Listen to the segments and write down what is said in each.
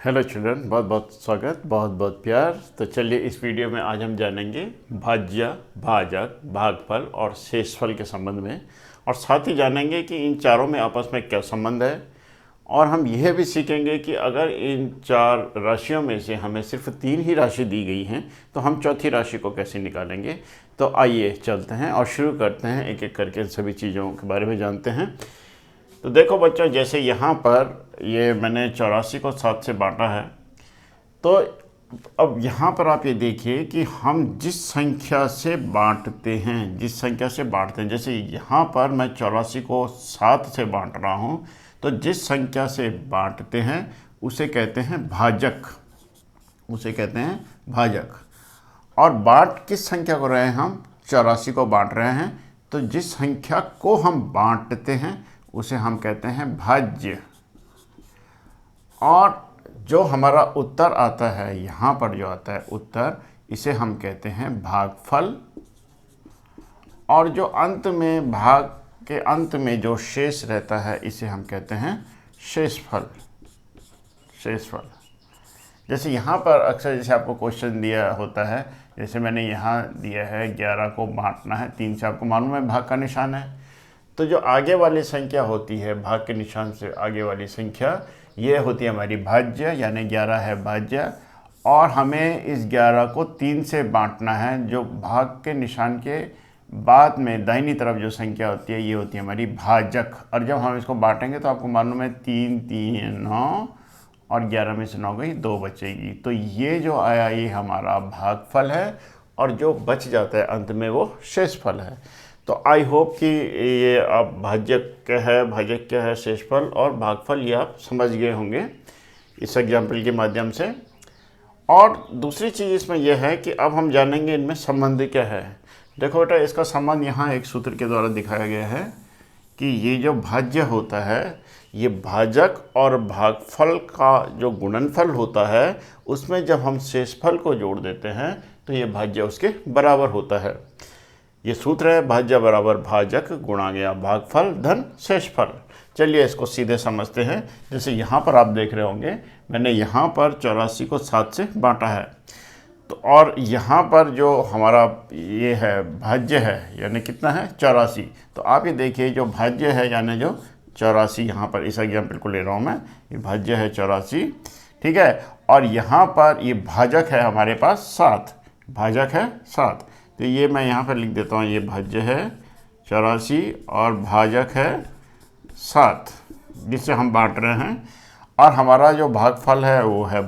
Hello children, बहुत बहुत स्वागत, बहुत बहुत प्यार। तो चलिए इस वीडियो में आज हम जानेंगे भाज्य, भाजक, भागफल और शेषफल के संबंध में, और साथ ही जानेंगे कि इन चारों में आपस में क्या संबंध है। और हम यह भी सीखेंगे कि अगर इन चार राशियों में से हमें सिर्फ 3 ही राशि दी गई हैं तो हम चौथी राशि को कैसे निकालेंगे। तो आइए चलते हैं और शुरू करते हैं, एक एक करके सभी चीज़ों के बारे में जानते हैं। तो देखो बच्चों, जैसे यहाँ पर ये मैंने 84 को 7 से बांटा है। तो अब यहाँ पर आप ये देखिए कि हम जिस संख्या से बांटते हैं, जैसे यहाँ पर मैं 84 को 7 से बांट रहा हूँ, तो जिस संख्या से बांटते हैं उसे कहते हैं भाजक। और बांट किस संख्या को रहे हैं हम? 84 को बांट रहे हैं, तो जिस संख्या को हम बांटते हैं उसे हम कहते हैं भाज्य। और जो हमारा उत्तर आता है, यहाँ पर जो आता है उत्तर, इसे हम कहते हैं भागफल। और जो अंत में, भाग के अंत में जो शेष रहता है, इसे हम कहते हैं शेषफल। जैसे यहाँ पर अक्सर जैसे आपको क्वेश्चन दिया होता है, जैसे मैंने यहाँ दिया है 11 को बांटना है 3 से, आपको मालूम है भाग का निशान है। तो जो आगे वाली संख्या होती है, भाग के निशान से आगे वाली संख्या, ये होती है हमारी भाज्य, यानी 11 है भाज्य। और हमें इस 11 को 3 से बांटना है, जो भाग के निशान के बाद में दाहिनी तरफ जो संख्या होती है, ये होती है हमारी भाजक। और जब हम इसको बांटेंगे तो आपको मालूम है 3 3 9, और 11 में से 9 गई, 2 बचेगी। तो ये जो आया ये हमारा भागफल है, और जो बच जाता है अंत में वो शेषफल है। तो आई होप कि ये आप भाजक क्या है, शेषफल और भागफल, ये आप समझ गए होंगे इस एग्जाम्पल के माध्यम से। और दूसरी चीज़ इसमें यह है कि अब हम जानेंगे इनमें संबंध क्या है। देखो बेटा, इसका संबंध यहाँ एक सूत्र के द्वारा दिखाया गया है कि ये जो भाज्य होता है, ये भाजक और भागफल का जो गुणनफल होता है, उसमें जब हम शेषफल को जोड़ देते हैं तो ये भाज्य उसके बराबर होता है। ये सूत्र है, भाज्य बराबर भाजक गुणा गया भागफल धन शेषफल। चलिए इसको सीधे समझते हैं। जैसे यहाँ पर आप देख रहे होंगे, मैंने यहाँ पर 84 को 7 से बांटा है। तो और यहाँ पर जो हमारा ये है भाज्य है, यानी कितना है 84। तो आप ये देखिए, जो भाज्य है यानी जो 84, यहाँ पर इस एग्जाम्पल को ले रहा हूँ मैं, ये भाज्य है 84, ठीक है। और यहाँ पर ये भाजक है हमारे पास 7, तो ये मैं यहाँ पर लिख देता हूँ, ये भाज्य है 84 और भाजक है 7, जिससे हम बांट रहे हैं। और हमारा जो भागफल है वो है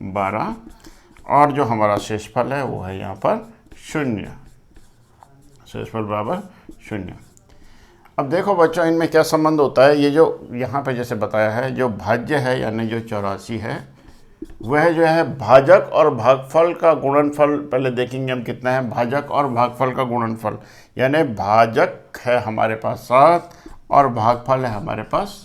12, और जो हमारा शेषफल है वो है यहाँ पर 0, शेषफल बराबर 0। अब देखो बच्चों, इनमें क्या संबंध होता है। ये जो यहाँ पे जैसे बताया है, जो भाज्य है यानी जो 84 है, वह जो है भाजक और भागफल का गुणनफल, पहले देखेंगे हम कितना है भाजक और भागफल का गुणनफल। यानी भाजक है हमारे पास 7 और भागफल है हमारे पास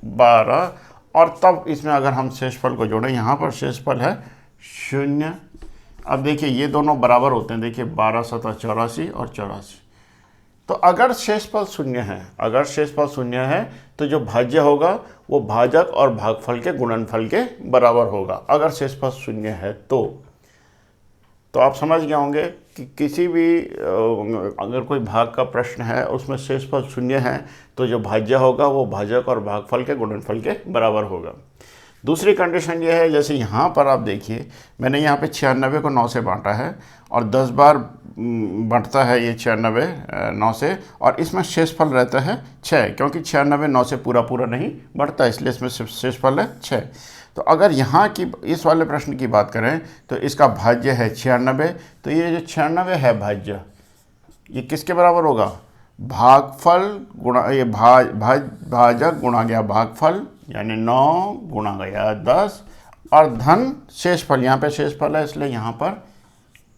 12। और तब इसमें अगर हम शेषफल को जोड़ें, यहाँ पर शेषफल है 0। अब देखिए ये दोनों बराबर होते हैं, देखिए 12 7 84 और 84। तो अगर शेषफल 0 है, तो जो भाज्य होगा वो भाजक और भागफल के गुणनफल के बराबर होगा, अगर शेषफल 0 है तो आप समझ गए होंगे कि किसी भी अगर कोई भाग का प्रश्न है, उसमें शेषफल 0 है, तो जो भाज्य होगा वो भाजक और भागफल के गुणनफल के बराबर होगा। दूसरी कंडीशन ये है, जैसे यहाँ पर आप देखिए, मैंने यहाँ पे 96 को 9 से बांटा है, और 10 बार बढ़ता है ये 96 9 से, और इसमें शेषफल रहता है 6, क्योंकि 96 9 से पूरा नहीं बढ़ता, इसलिए इसमें शेषफल है 6। तो अगर यहाँ की इस वाले प्रश्न की बात करें तो इसका भाज्य है 96, तो ये जो 96 है भाज्य, ये किसके बराबर होगा? भागफल गुणा ये भाजक गुणा गया भागफल, यानी 9 गुणा गया 10, और धन शेषफल, यहाँ पे शेषफल है इसलिए यहाँ पर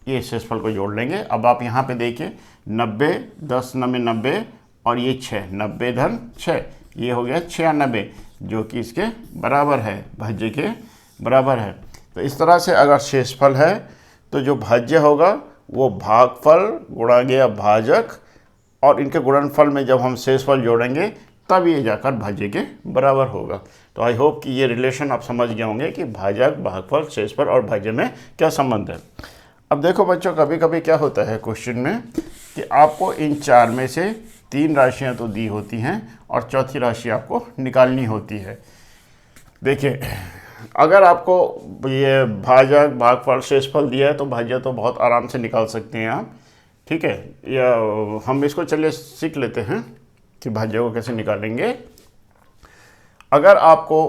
ये शेषफल को जोड़ लेंगे। अब आप यहाँ पे देखिए 90, 10 9 90, और ये 6, 90 धन 6, ये हो गया 96, जो कि इसके बराबर है, भाज्य के बराबर है। तो इस तरह से अगर शेषफल है तो जो भाज्य होगा वो भागफल गुणा गया भाजक, और इनके गुणनफल में जब हम शेषफल जोड़ेंगे तब ये जाकर भाज्य के बराबर होगा। तो आई होप कि ये रिलेशन आप समझ गए होंगे कि भाजक, भागफल, शेषफल और भाज्य में क्या संबंध है। अब देखो बच्चों, कभी कभी क्या होता है क्वेश्चन में कि आपको इन 4 में से 3 राशियां तो दी होती हैं और चौथी राशि आपको निकालनी होती है। देखिए, अगर आपको ये भाजक, भागफल, शेषफल दिया है तो भाज्य तो बहुत आराम से निकाल सकते हैं आप, ठीक है। या हम इसको चलिए सीख लेते हैं कि भाज्य को कैसे निकालेंगे। अगर आपको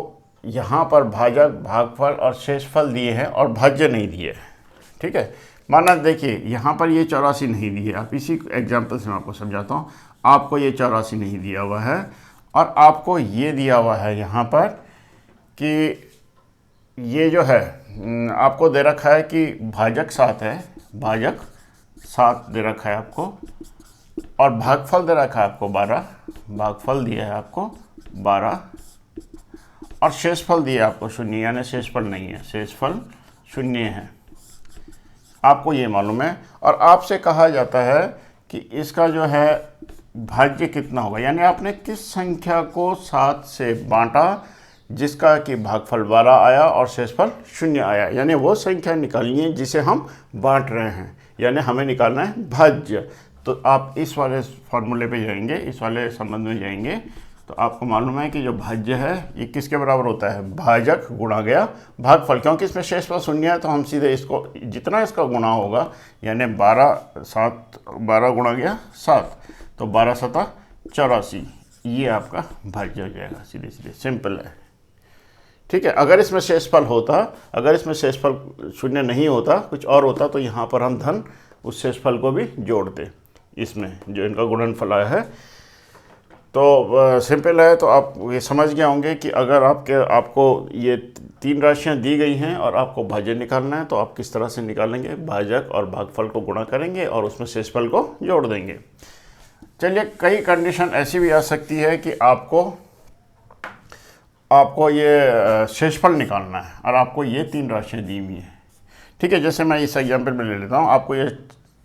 यहाँ पर भाजक, भागफल और शेषफल दिए हैं और भाज्य नहीं दिए, ठीक है। माना देखिए यहाँ पर ये 84 नहीं दिए, आप इसी एग्जाम्पल से मैं आपको समझाता हूँ। आपको ये 84 नहीं दिया हुआ है और आपको ये दिया हुआ है यहाँ पर कि ये जो है आपको दे रखा है कि भाजक 7 है, भाजक 7 दे रखा है आपको, और भागफल दे रखा है आपको 12, भागफल दिया है आपको 12, और शेषफल दिया है आपको 0, यानी शेषफल नहीं है, शेषफल 0 है। आपको ये मालूम है और आपसे कहा जाता है कि इसका जो है भाज्य कितना होगा, यानी आपने किस संख्या को 7 से बांटा जिसका कि भागफल 12 आया और शेषफल 0 आया, यानी वो संख्या निकालनी है जिसे हम बांट रहे हैं, यानी हमें निकालना है भाज्य। तो आप इस वाले फॉर्मूले पे जाएंगे, इस वाले संबंध में जाएंगे, तो आपको मालूम है कि जो भाज्य है ये किसके बराबर होता है, भाजक गुणा गया भागफल। क्योंकि इसमें शेषफल 0 है तो हम सीधे इसको जितना इसका गुणा होगा, यानी 12 गुणा गया 7, तो 12 7 84, ये आपका भाज्य हो जाएगा, सीधे सीधे, सिंपल है, ठीक है। अगर इसमें शेषफल होता, अगर इसमें शेषफल 0 नहीं होता, कुछ और होता, तो यहाँ पर हम धन उस शेषफल को भी जोड़ते इसमें जो इनका गुणनफल आया है। तो सिंपल है। तो आप ये समझ गए होंगे कि अगर आपको ये 3 राशियाँ दी गई हैं और आपको भाज्य निकालना है तो आप किस तरह से निकालेंगे, भाजक और भागफल को गुणा करेंगे और उसमें शेषफल को जोड़ देंगे। चलिए, कई कंडीशन ऐसी भी आ सकती है कि आपको ये शेषफल निकालना है और आपको ये 3 राशियाँ दी हुई हैं, ठीक है। जैसे मैं इस एग्जाम्पल में ले लेता हूँ, आपको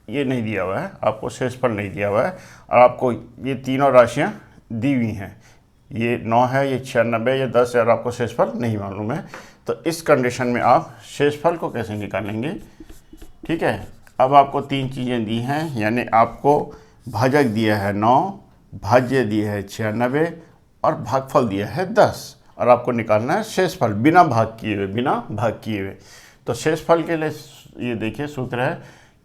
ये नहीं दिया हुआ है, आपको शेषफल नहीं दिया हुआ है और आपको ये तीनों राशियाँ दी हुई हैं, ये 9 है, ये 96, ये 10 है और आपको शेषफल नहीं मालूम है। तो इस कंडीशन में आप शेषफल को कैसे निकालेंगे, ठीक है। अब आपको 3 चीज़ें दी हैं, यानी आपको भाजक दिया है 9, भाज्य दिया है 96 और भागफल दिया है 10, और आपको निकालना है शेषफल बिना भाग किए हुए। तो शेषफल के लिए ये देखिए सूत्र है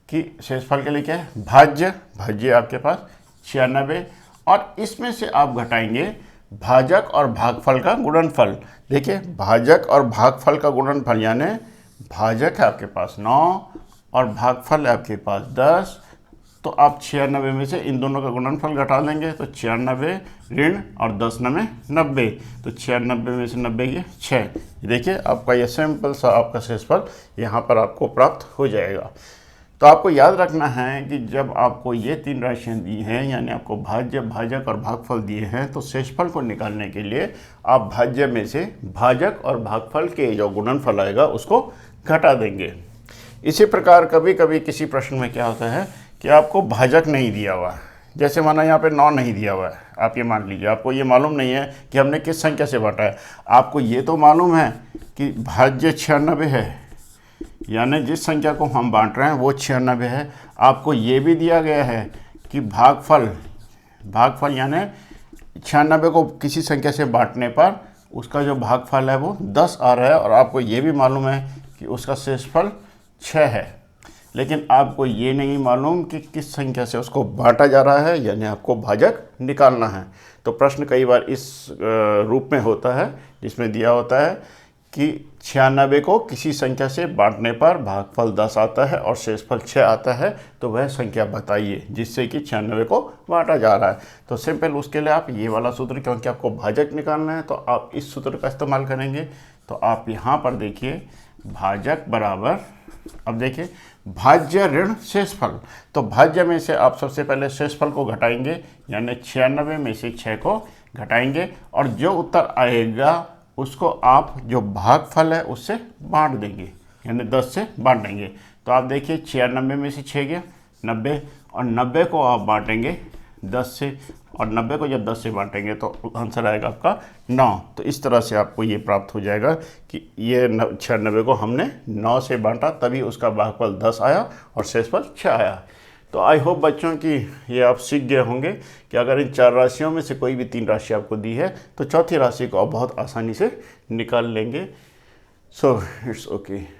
कि शेषफल के लिए क्या है, भाज्य आपके पास 96, और इसमें से आप घटाएंगे भाजक और भागफल का गुणनफल। देखिए, भाजक और भागफल का गुणनफल, यानी भाजक है आपके पास 9 और भागफल है आपके पास 10, तो आप 96 में से इन दोनों का गुणनफल घटा देंगे, तो 96 ऋण और 10 9 90, तो 96 में से 90 ये 6। देखिए, आपका ये सिंपल सा आपका शेषफल यहाँ पर आपको प्राप्त हो जाएगा। तो आपको याद रखना है कि जब आपको ये 3 राशियाँ दी हैं, यानी आपको भाज्य, भाजक और भागफल दिए हैं, तो शेषफल को निकालने के लिए आप भाज्य में से भाजक और भागफल के जो गुणनफल आएगा उसको घटा देंगे। इसी प्रकार कभी कभी किसी प्रश्न में क्या होता है कि आपको भाजक नहीं दिया हुआ है, जैसे माना यहाँ पे 9 नहीं दिया हुआ है, आप ये मान लीजिए, आपको ये मालूम नहीं है कि हमने किस संख्या से बांटा है। आपको ये तो मालूम है कि भाज्य 96 है, यानी जिस संख्या को हम बांट रहे हैं वो 96 है। आपको ये भी दिया गया है कि भागफल यानी 96 को किसी संख्या से बांटने पर उसका जो भागफल है वो 10 आ रहा है, और आपको ये भी मालूम है कि उसका शेषफल 6 है, लेकिन आपको ये नहीं मालूम कि किस संख्या से उसको बांटा जा रहा है, यानी आपको भाजक निकालना है। तो प्रश्न कई बार इस रूप में होता है जिसमें दिया होता है कि 96 को किसी संख्या से बांटने पर भागफल 10 आता है और शेषफल 6 आता है, तो वह संख्या बताइए जिससे कि 96 को बांटा जा रहा है। तो सिंपल उसके लिए आप ये वाला सूत्र, क्योंकि आपको भाजक निकालना है तो आप इस सूत्र का इस्तेमाल करेंगे। तो आप यहाँ पर देखिए भाजक बराबर, अब देखिए भाज्य ऋण शेषफल, तो भाज्य में से आप सबसे पहले शेषफल को घटाएंगे, यानी 96 में से 6 को घटाएंगे और जो उत्तर आएगा उसको आप जो भागफल है उससे बांट देंगे, यानी 10 से बांट देंगे। तो आप देखिए 96 में से 6 गया 90, और 90 को आप बांटेंगे 10 से, और 90 को जब 10 से बांटेंगे तो आंसर आएगा आपका 9। तो इस तरह से आपको ये प्राप्त हो जाएगा कि ये 96 को हमने 9 से बांटा, तभी उसका भागफल 10 आया और शेषफल 6 आया। तो आई होप बच्चों कि ये आप सीख गए होंगे कि अगर इन 4 राशियों में से कोई भी 3 राशि आपको दी है तो चौथी राशि को आप बहुत आसानी से निकाल लेंगे। So it's okay.